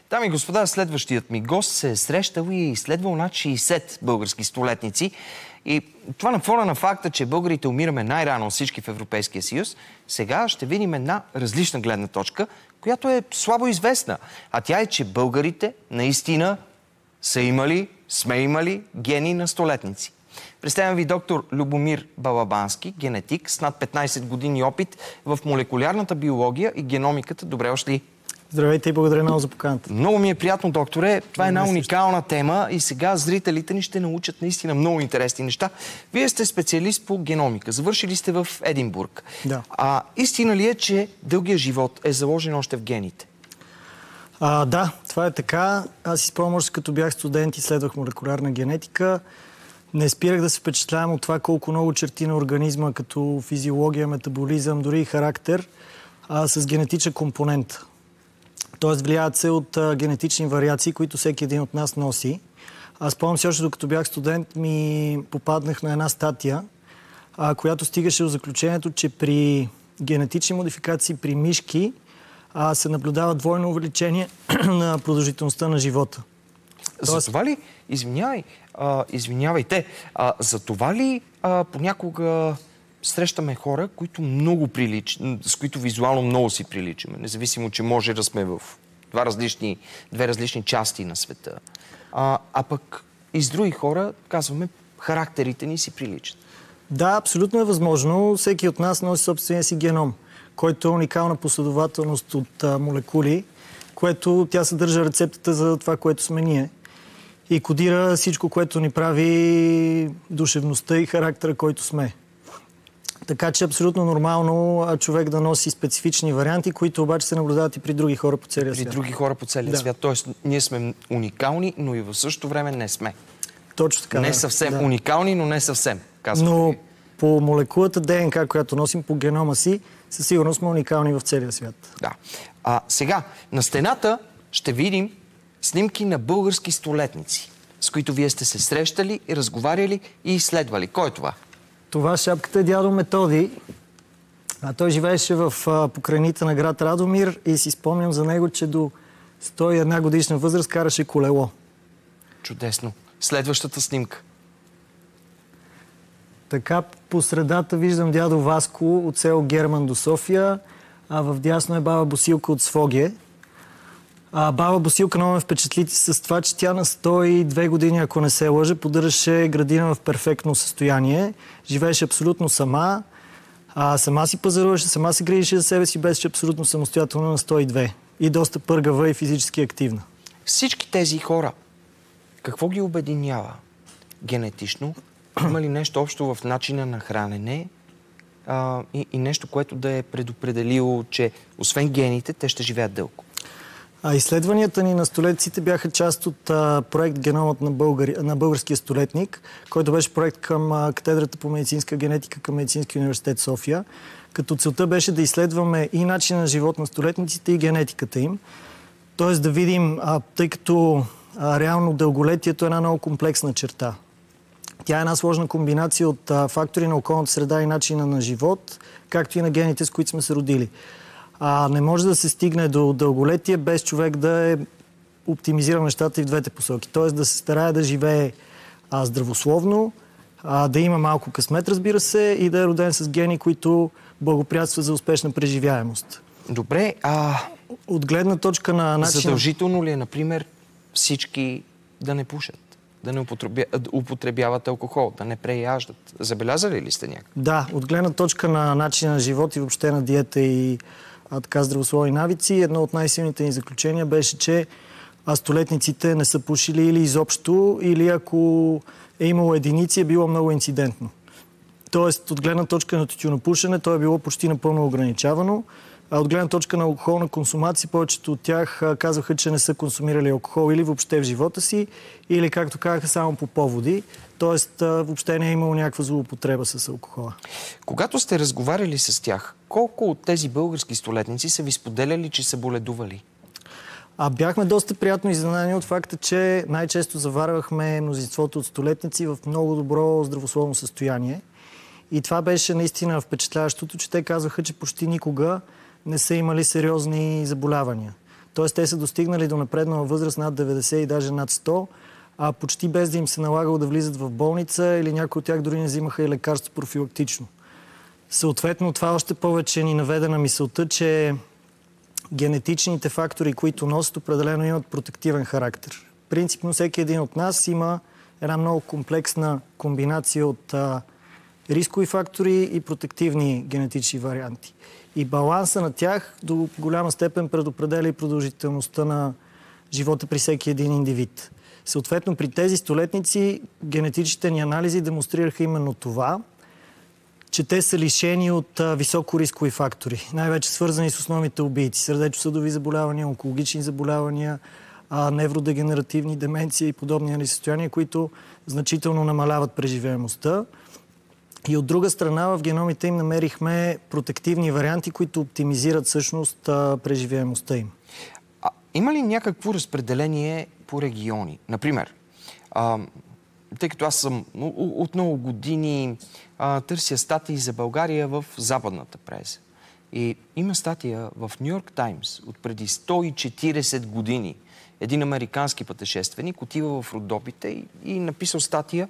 Дами и господа, следващият ми гост се е срещал и изследвал над 60 български столетници. И това на фона на факта, че българите умираме най-рано от всички в Европейския съюз, сега ще видим една различна гледна точка, която е слабо известна. А тя е, че българите наистина сме имали гени на столетници. Представям ви доктор Любомир Балабански, генетик с над 15 години опит в молекулярната биология и геномиката. Добре дошли! Здравейте и благодаря много за поканата. Много ми е приятно, докторе. Това е една уникална тема и сега зрителите ни ще научат наистина много интересни неща. Вие сте специалист по геномика. Завършили сте в Единбург. Да. Истина ли е, че дългия живот е заложен още в гените? Да, това е така. Аз си спомням, още като бях студент и следвах молекулярна генетика. Не спирах да се впечатлявам от това колко много черти на организма, като физиология, метаболизъм, дори и характер, с генетичен компонент. Тоест влияят се от генетични вариации, които всеки един от нас носи. Аз спомням си още, докато бях студент, ми попаднах на една статия, която стигаше до заключението, че при генетични модификации при мишки се наблюдава двойно увеличение на продължителността на живота. За това ли, извинявайте, за това ли понякога срещаме хора, които много с които визуално много си приличаме, независимо, че може да сме в две различни части на света. Пък и с други хора, казваме, характерите ни си приличат. Да, абсолютно е възможно. Всеки от нас носи собствения си геном, който е уникална последователност от молекули, което тя съдържа рецептата за това, което сме ние. И кодира всичко, което ни прави душевността и характера, който сме. Така че е абсолютно нормално човек да носи специфични варианти, които обаче се наблюдават и при други хора по целия свят. При други хора по целия свят. Тоест, ние сме уникални, но и в същото време не сме. Точно така. Не съвсем уникални, но не съвсем. Но по молекулата ДНК, която носим по генома си, със сигурност сме уникални в целия свят. Да. Сега, на стената ще видим снимки на български столетници, с които вие сте се срещали, разговаряли и изследвали. Кой е това? Това шапката е дядо Методий. Той живееше в покрайните на град Радомир и си спомням за него, че до 101 годишна възраст караше колело. Чудесно. Следващата снимка. Така, по средата виждам дядо Васко от село Герман до София, а в дясно е баба Босилка от Своге. Баба Босилка много ме впечатли с това, че тя на 102 години, ако не се лъжа, поддържаше градина в перфектно състояние. Живееше абсолютно сама. Сама си пазаруваше, сама се грижеше за себе си, беше абсолютно самостоятелно на 102. И доста пъргава и физически активна. Всички тези хора, какво ги обединява генетично? Има ли нещо общо в начина на хранене и нещо, което да е предопределило, че освен гените, те ще живеят дълго? Изследванията ни на столетниците бяха част от проект Геномът на българския столетник, който беше проект към катедрата по медицинска генетика към Медицинския университет София. Като целта беше да изследваме и начина на живот на столетниците и генетиката им. Тоест да видим, тъй като реално дълголетието е една много комплексна черта. Тя е една сложна комбинация от фактори на околната среда и начина на живот, както и на гените, с които сме се родили. Не може да се стигне до дълголетие без човек да е оптимизирал нещата и в двете посоки. Тоест да се старае да живее здравословно, да има малко късмет, разбира се, и да е роден с гени, които благоприятстват за успешна преживяемост. Добре, от гледна точка на начин... Задължително ли е, например, всички да не пушат, да не употребяват алкохол, да не преяждат? Забелязали ли сте някак? Да, от гледна точка на начин на живот и въобще на диета и здравословни навици, едно от най-силните ни заключения беше, че столетниците не са пушили или изобщо, или ако е имало единици, е било много инцидентно. Тоест, от гледна точка на тютюнопушене, то е било почти напълно ограничавано. От гледна точка на алкохолна консумация, повечето от тях казваха, че не са консумирали алкохол или въобще в живота си, или, както казаха, само по поводи. Тоест, въобще не е имало някаква злоупотреба с алкохола. Когато сте разговаряли с тях, колко от тези български столетници са ви споделяли, че са боледували? Бяхме доста приятно изненадани от факта, че най-често заварвахме мнозинството от столетници в много добро здравословно състояние. И това беше наистина впечатляващото, че те казваха, че почти никога не са имали сериозни заболявания. Тоест те са достигнали до напреднала възраст над 90 и даже над 100, а почти без да им се налагало да влизат в болница или някои от тях дори не взимаха и лекарство профилактично. Съответно, това още повече ни наведе на мисълта, че генетичните фактори, които носят, определено имат протективен характер. Принципно всеки един от нас има една много комплексна комбинация от рискови фактори и протективни генетични варианти. И баланса на тях до голяма степен предопределя и продължителността на живота при всеки един индивид. Съответно, при тези столетници генетичните ни анализи демонстрираха именно това, че те са лишени от високорискови фактори, най-вече свързани с основните убийци, сърдечно-съдови заболявания, онкологични заболявания, невродегенеративни деменции и подобни състояния, които значително намаляват преживяемостта. И от друга страна, в геномите им намерихме протективни варианти, които оптимизират всъщност преживяемостта им. Има ли някакво разпределение по региони? Например, тъй като аз съм от много години търся статии за България в западната преса. И има статия в Ню Йорк Таймс от преди 140 години. Един американски пътешественик отива в Родопите и написал статия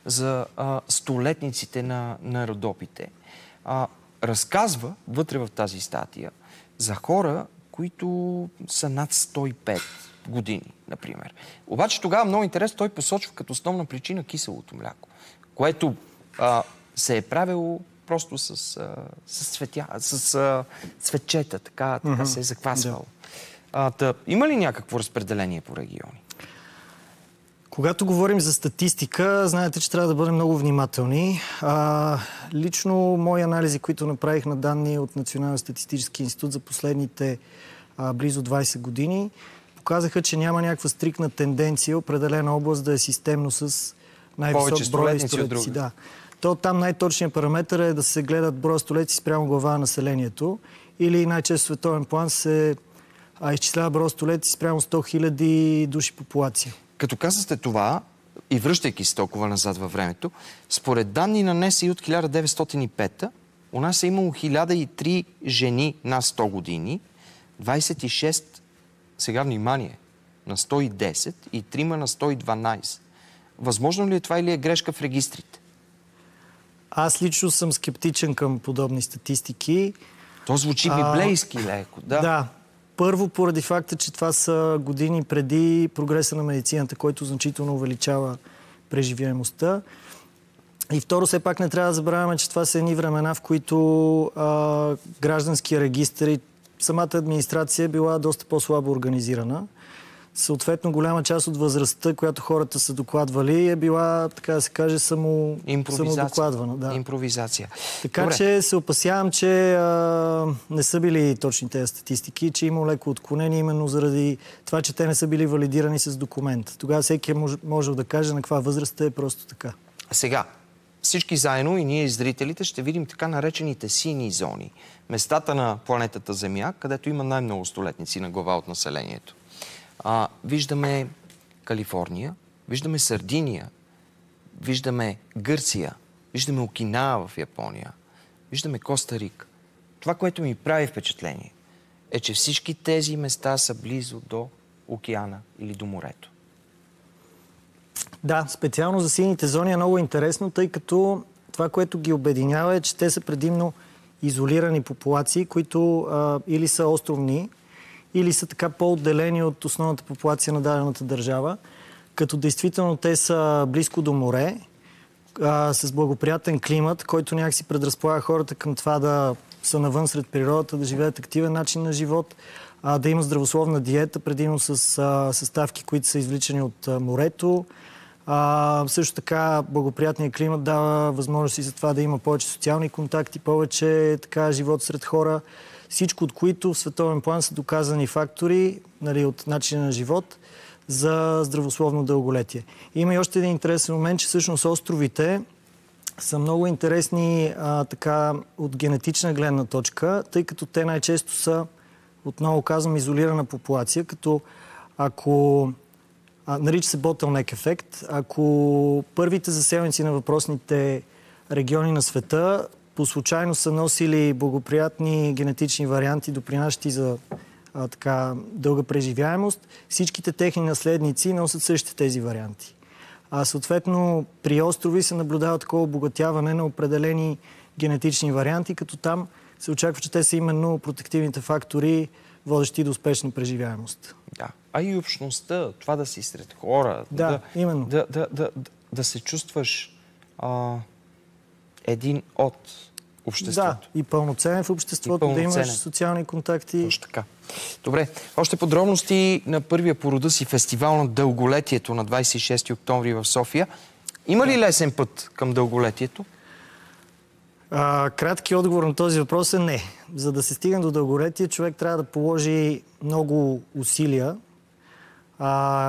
за столетниците на Родопите. Разказва вътре в тази статия за хора, които са над 105 години, например. Обаче тогава много интересно, той посочва като основна причина киселото мляко, което се е правило просто с цветчета, така се е заквасвало. Има ли някакво разпределение по региони? Когато говорим за статистика, знаете, че трябва да бъдем много внимателни. Лично мои анализи, които направих на данни от Националния статистически институт за последните близо 20 години, показаха, че няма някаква стриктна тенденция определена област да е системно с най-висок брой столетници. Да. То там най-точният параметър е да се гледат броя столетници спрямо глава на населението, или най-често в световен план се изчислява броя столетници спрямо 100 000 души популация. Като казахте това, и връщайки се толкова назад във времето, според данни на НСИ от 1905, у нас е имало 1003 жени на 100 години, 26, сега внимание, на 110 и 3 на 112. Възможно ли е това или е грешка в регистрите? Аз лично съм скептичен към подобни статистики. То звучи библейски леко, да? Да. Първо, поради факта, че това са години преди прогреса на медицината, който значително увеличава преживяемостта. И второ, все пак не трябва да забравяме, че това са едни времена, в които гражданския регистър и самата администрация е била доста по-слабо организирана. Съответно, голяма част от възрастта, която хората са докладвали, е била, така да се каже, самодокладвана. Да. Импровизация. Така Добре. че се опасявам, че не са били точни тези статистики, че има леко отклонение именно заради това, че те не са били валидирани с документ. Тогава всеки е можел да каже на каква възраст е просто така. Сега, всички заедно и ние и зрителите ще видим така наречените сини зони. Местата на планетата Земя, където има най-много столетници на глава от населението. Виждаме Калифорния, виждаме Сардиния, виждаме Гърция, виждаме Окинава в Япония, виждаме Коста Рика. Това, което ми прави впечатление, е, че всички тези места са близо до океана или до морето. Да, специално за сините зони е много интересно, тъй като това, което ги обединява е, че те са предимно изолирани популации, които или са островни, или са така по-отделени от основната популация на дадената държава, като действително те са близко до море, с благоприятен климат, който някакси предразполага хората към това да са навън сред природата, да живеят активен начин на живот, да имат здравословна диета, предимно с съставки, които са извличани от морето. Също така благоприятният климат дава възможности за това да има повече социални контакти, повече така живот сред хора. Всичко, от които в световен план са доказани фактори, нали, от начина на живот за здравословно дълголетие. Има и още един интересен момент, че всъщност островите са много интересни така, от генетична гледна точка, тъй като те най-често са, отново казвам, изолирана популация, като ако нарича се bottleneck ефект, ако първите заселници на въпросните региони на света по случайно са носили благоприятни генетични варианти, допринасящи за дълга преживяемост, всичките техни наследници носят същите тези варианти. Съответно, при острови се наблюдава такова обогатяване на определени генетични варианти, като там се очаква, че те са именно протективните фактори, водещи до успешна преживяемост. Да. А и общността, това да си сред хора, именно. Да се чувстваш един от обществото. Да, и пълноценен в обществото, да имаш социални контакти. Точно така. Добре, още подробности на първия по рода си фестивал на дълголетието на 26 октомври в София. Има ли лесен път към дълголетието? Кратки отговор на този въпрос е не. За да се стигне до дълголетие, човек трябва да положи много усилия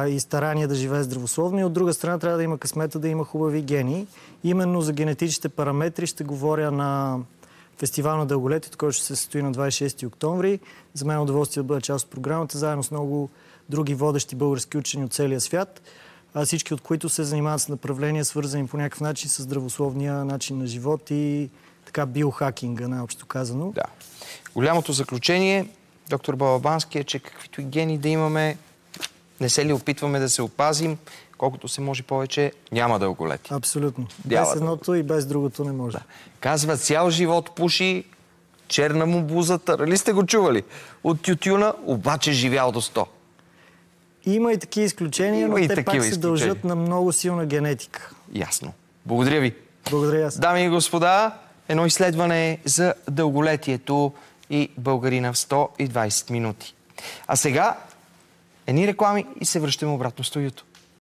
и старания да живее здравословно. И от друга страна трябва да има късмета, да има хубави гени. Именно за генетичните параметри ще говоря на фестивал на дълголетието, който ще се състои на 26 октомври. За мен е удоволствие да бъда част от програмата, заедно с много други водещи български учени от целия свят, всички от които се занимават с направления, свързани по някакъв начин с здравословния начин на живот и биохакинга, най-общо казано. Да. Голямото заключение, доктор Балабански, е, че каквито и гени да имаме, не се ли опитваме да се опазим, колкото се може повече, няма дълголетие. Абсолютно. Без едното и без другото не може. Да. Казва, цял живот пуши, черна му бузата. Нали сте го чували? От тютюна, обаче живял до 100. Има и такива изключения, но те пак се дължат на много силна генетика. Ясно. Благодаря ви. Благодаря аз. Дами и господа, едно изследване за дълголетието и българина в 120 минути. А сега едни реклами и се връщаме обратно в студиото.